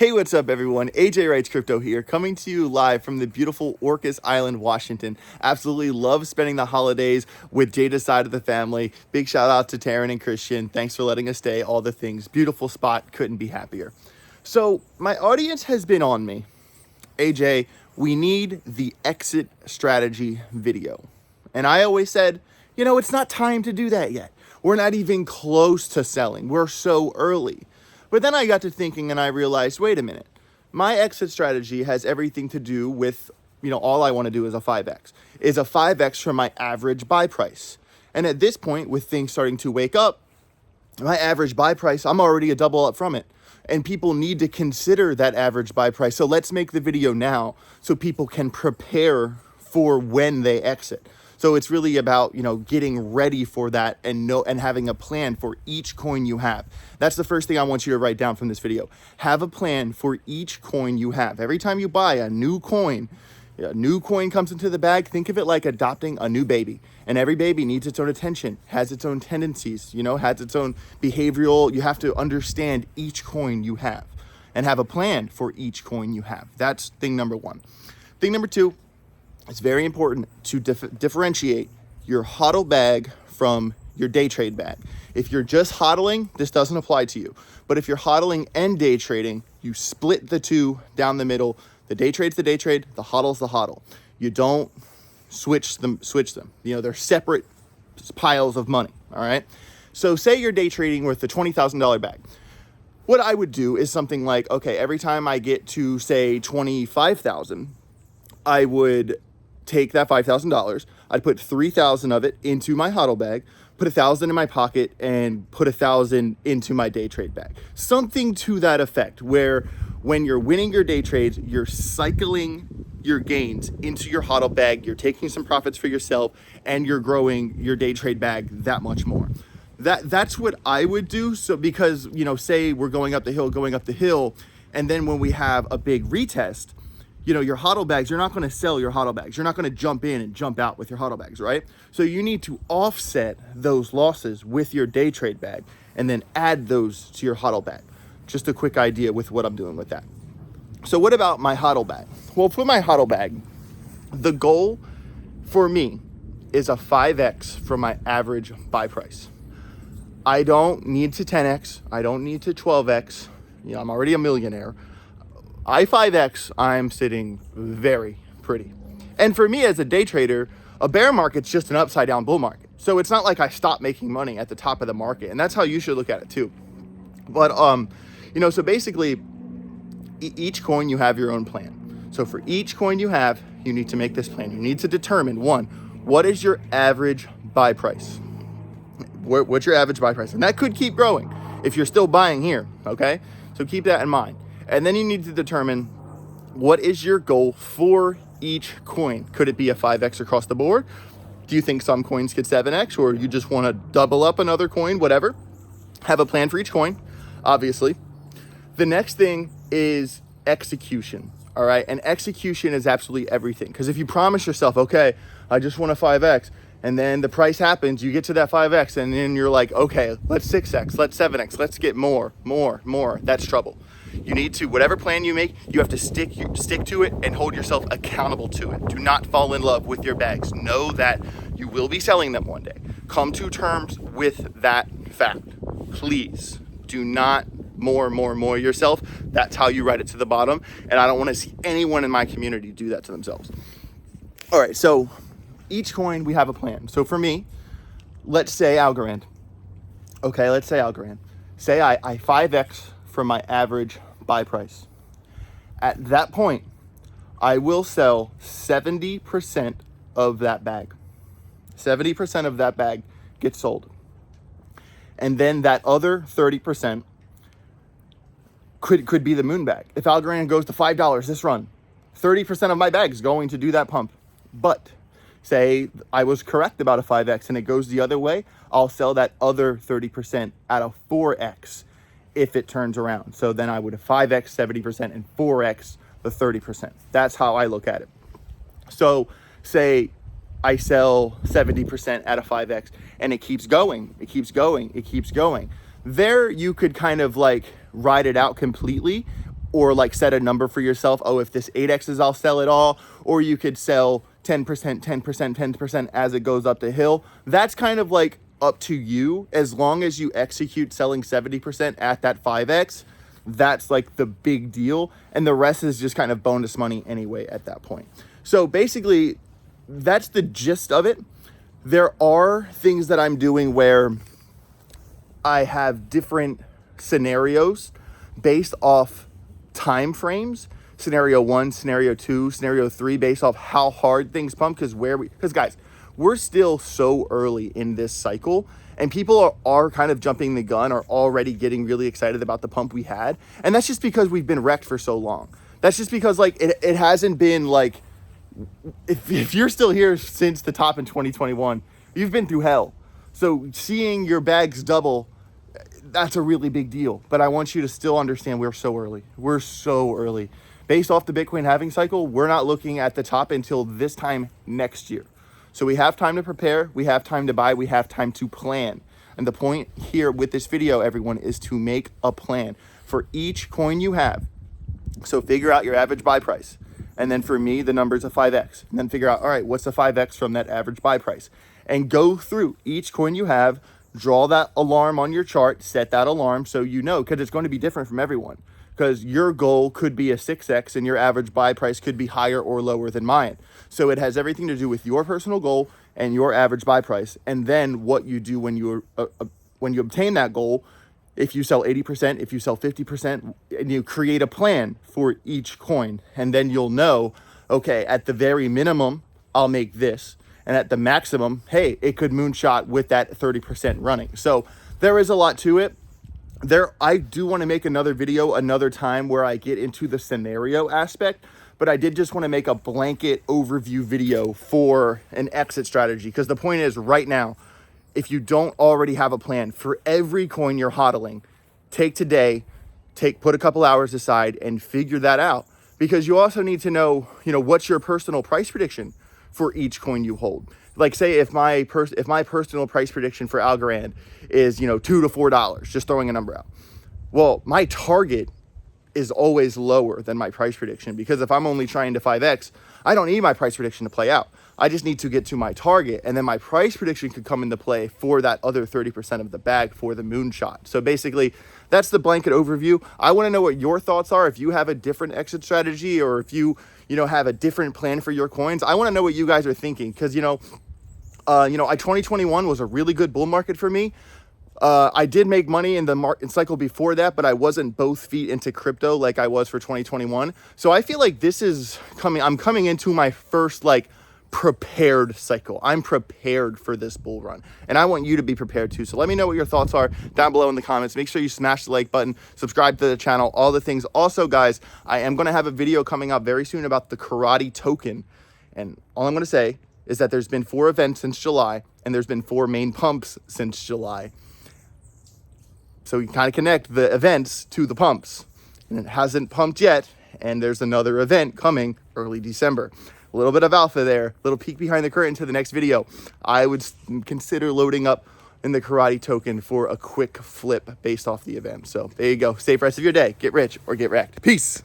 Hey, what's up, everyone? AJ Writes Crypto here, coming to you live from the beautiful Orcas Island, Washington. Absolutely love spending the holidays with Jada's side of the family. Big shout out to Taryn and Christian. Thanks for letting us stay. All the things. Beautiful spot. Couldn't be happier. So my audience has been on me. AJ, we need the exit strategy video. And I always said, it's not time to do that yet. We're not even close to selling. We're so early. But then I got to thinking and I realized, wait a minute, my exit strategy has everything to do with, all I want to do is a 5X from my average buy price. And at this point, with things starting to wake up, my average buy price, I'm already a double up from it. And people need to consider that average buy price. So let's make the video now so people can prepare for when they exit. So it's really about, getting ready for that and having a plan for each coin you have. That's the first thing I want you to write down from this video. Have a plan for each coin you have. Every time you buy a new coin comes into the bag, think of it like adopting a new baby. And every baby needs its own attention, has its own tendencies, has its own behavioral. You have to understand each coin you have and have a plan for each coin you have. That's thing number one. Thing number two, it's very important to differentiate your HODL bag from your day trade bag. If you're just HODLing, this doesn't apply to you. But if you're HODLing and day trading, you split the two down the middle. The day trade's the day trade, the HODL's the HODL. You don't switch them. They're separate piles of money, all right? So say you're day trading with the $20,000 bag. What I would do is something like, okay, every time I get to say 25,000, I would take that $5,000, I'd put 3,000 of it into my HODL bag, put 1,000 in my pocket, and put 1,000 into my day trade bag. Something to that effect, where when you're winning your day trades, you're cycling your gains into your HODL bag, you're taking some profits for yourself, and you're growing your day trade bag that much more. That's what I would do. So because, say we're going up the hill, and then when we have a big retest, your HODL bags, you're not going to sell your HODL bags. You're not going to jump in and jump out with your HODL bags, right? So you need to offset those losses with your day trade bag and then add those to your HODL bag. Just a quick idea with what I'm doing with that. So what about my HODL bag? Well, for my HODL bag, the goal for me is a 5X from my average buy price. I don't need to 10X. I don't need to 12X. I'm already a millionaire. 5X, I'm sitting very pretty. And for me as a day trader, a bear market's just an upside down bull market. So it's not like I stop making money at the top of the market. And that's how you should look at it too. But, so basically each coin you have your own plan. So for each coin you have, you need to make this plan. You need to determine, one, what is your average buy price? What's your average buy price? And that could keep growing if you're still buying here, okay? So keep that in mind. And then you need to determine what is your goal for each coin. Could it be a 5X across the board? Do you think some coins could 7X, or you just want to double up another coin, whatever? Have a plan for each coin, obviously. The next thing is execution, all right? And execution is absolutely everything. Because if you promise yourself, okay, I just want a 5X, and then the price happens, you get to that 5X, and then you're like, okay, let's 6X, let's 7X, let's get more. That's trouble. You need to, whatever plan you make, you have to stick to it and hold yourself accountable to it. Do not fall in love with your bags. Know that you will be selling them one day. Come to terms with that fact. Please do not more yourself. That's how you write it to the bottom. And I don't want to see anyone in my community do that to themselves. All right, so each coin, we have a plan. So for me, let's say Algorand. Okay, let's say Algorand. Say I 5X from my average buy price. At that point, I will sell 70% of that bag. 70% of that bag gets sold. And then that other 30% could be the moon bag. If Algorand goes to $5 this run, 30% of my bag is going to do that pump. But say I was correct about a 5X and it goes the other way, I'll sell that other 30% at a 4X if it turns around. So then I would have 5X 70% and 4X the 30%. That's how I look at it. So say I sell 70% at a 5X and it keeps going. There you could kind of like ride it out completely or like set a number for yourself. Oh, if this 8Xs, I'll sell it all. Or you could sell 10%, 10%, 10% as it goes up the hill. That's kind of like up to you. As long as you execute selling 70% at that 5X, that's like the big deal. And the rest is just kind of bonus money anyway at that point. So basically, that's the gist of it. There are things that I'm doing where I have different scenarios based off time frames. Scenario 1, scenario 2, scenario 3, based off how hard things pump. Because guys, we're still so early in this cycle, and people are kind of jumping the gun, are already getting really excited about the pump we had. And that's just because we've been wrecked for so long. That's just because like it hasn't been like, if you're still here since the top in 2021, you've been through hell. So seeing your bags double, that's a really big deal. But I want you to still understand we're so early. We're so early. Based off the Bitcoin halving cycle, we're not looking at the top until this time next year. So we have time to prepare, we have time to buy, we have time to plan. And the point here with this video, everyone, is to make a plan for each coin you have. So figure out your average buy price. And then for me, the number's a 5X. And then figure out, all right, what's the 5X from that average buy price? And go through each coin you have, draw that alarm on your chart, set that alarm so you know, because it's going to be different from everyone. Because your goal could be a 6X and your average buy price could be higher or lower than mine. So it has everything to do with your personal goal and your average buy price. And then what you do when you obtain that goal, if you sell 80%, if you sell 50%, and you create a plan for each coin. And then you'll know, okay, at the very minimum, I'll make this. And at the maximum, hey, it could moonshot with that 30% running. So there is a lot to it. I do want to make another video another time where I get into the scenario aspect, but I did just want to make a blanket overview video for an exit strategy. Because the point is, right now, if you don't already have a plan for every coin you're hodling, take today, put a couple hours aside and figure that out. Because you also need to know, what's your personal price prediction for each coin you hold. Like say if my personal price prediction for Algorand is, $2 to $4, just throwing a number out. Well, my target is always lower than my price prediction, because if I'm only trying to 5X, I don't need my price prediction to play out. I just need to get to my target, and then my price prediction could come into play for that other 30% of the bag for the moonshot. So basically, that's the blanket overview. I want to know what your thoughts are. If you have a different exit strategy, or if you have a different plan for your coins, I want to know what you guys are thinking. Because 2021 was a really good bull market for me. I did make money in the market cycle before that, but I wasn't both feet into crypto like I was for 2021. So I feel like I'm coming into my first prepared cycle. I'm prepared for this bull run, and I want you to be prepared too. So let me know what your thoughts are down below in the comments. Make sure you smash the like button, subscribe to the channel, all the things. Also, guys, I am going to have a video coming up very soon about the karate token. And all I'm going to say is that there's been 4 events since July, and there's been 4 main pumps since July. So you kind of connect the events to the pumps, and it hasn't pumped yet. And there's another event coming early December. A little bit of alpha there, little peek behind the curtain to the next video. I would consider loading up in the karate token for a quick flip based off the event. So there you go. Safe rest of your day. Get rich or get wrecked. Peace.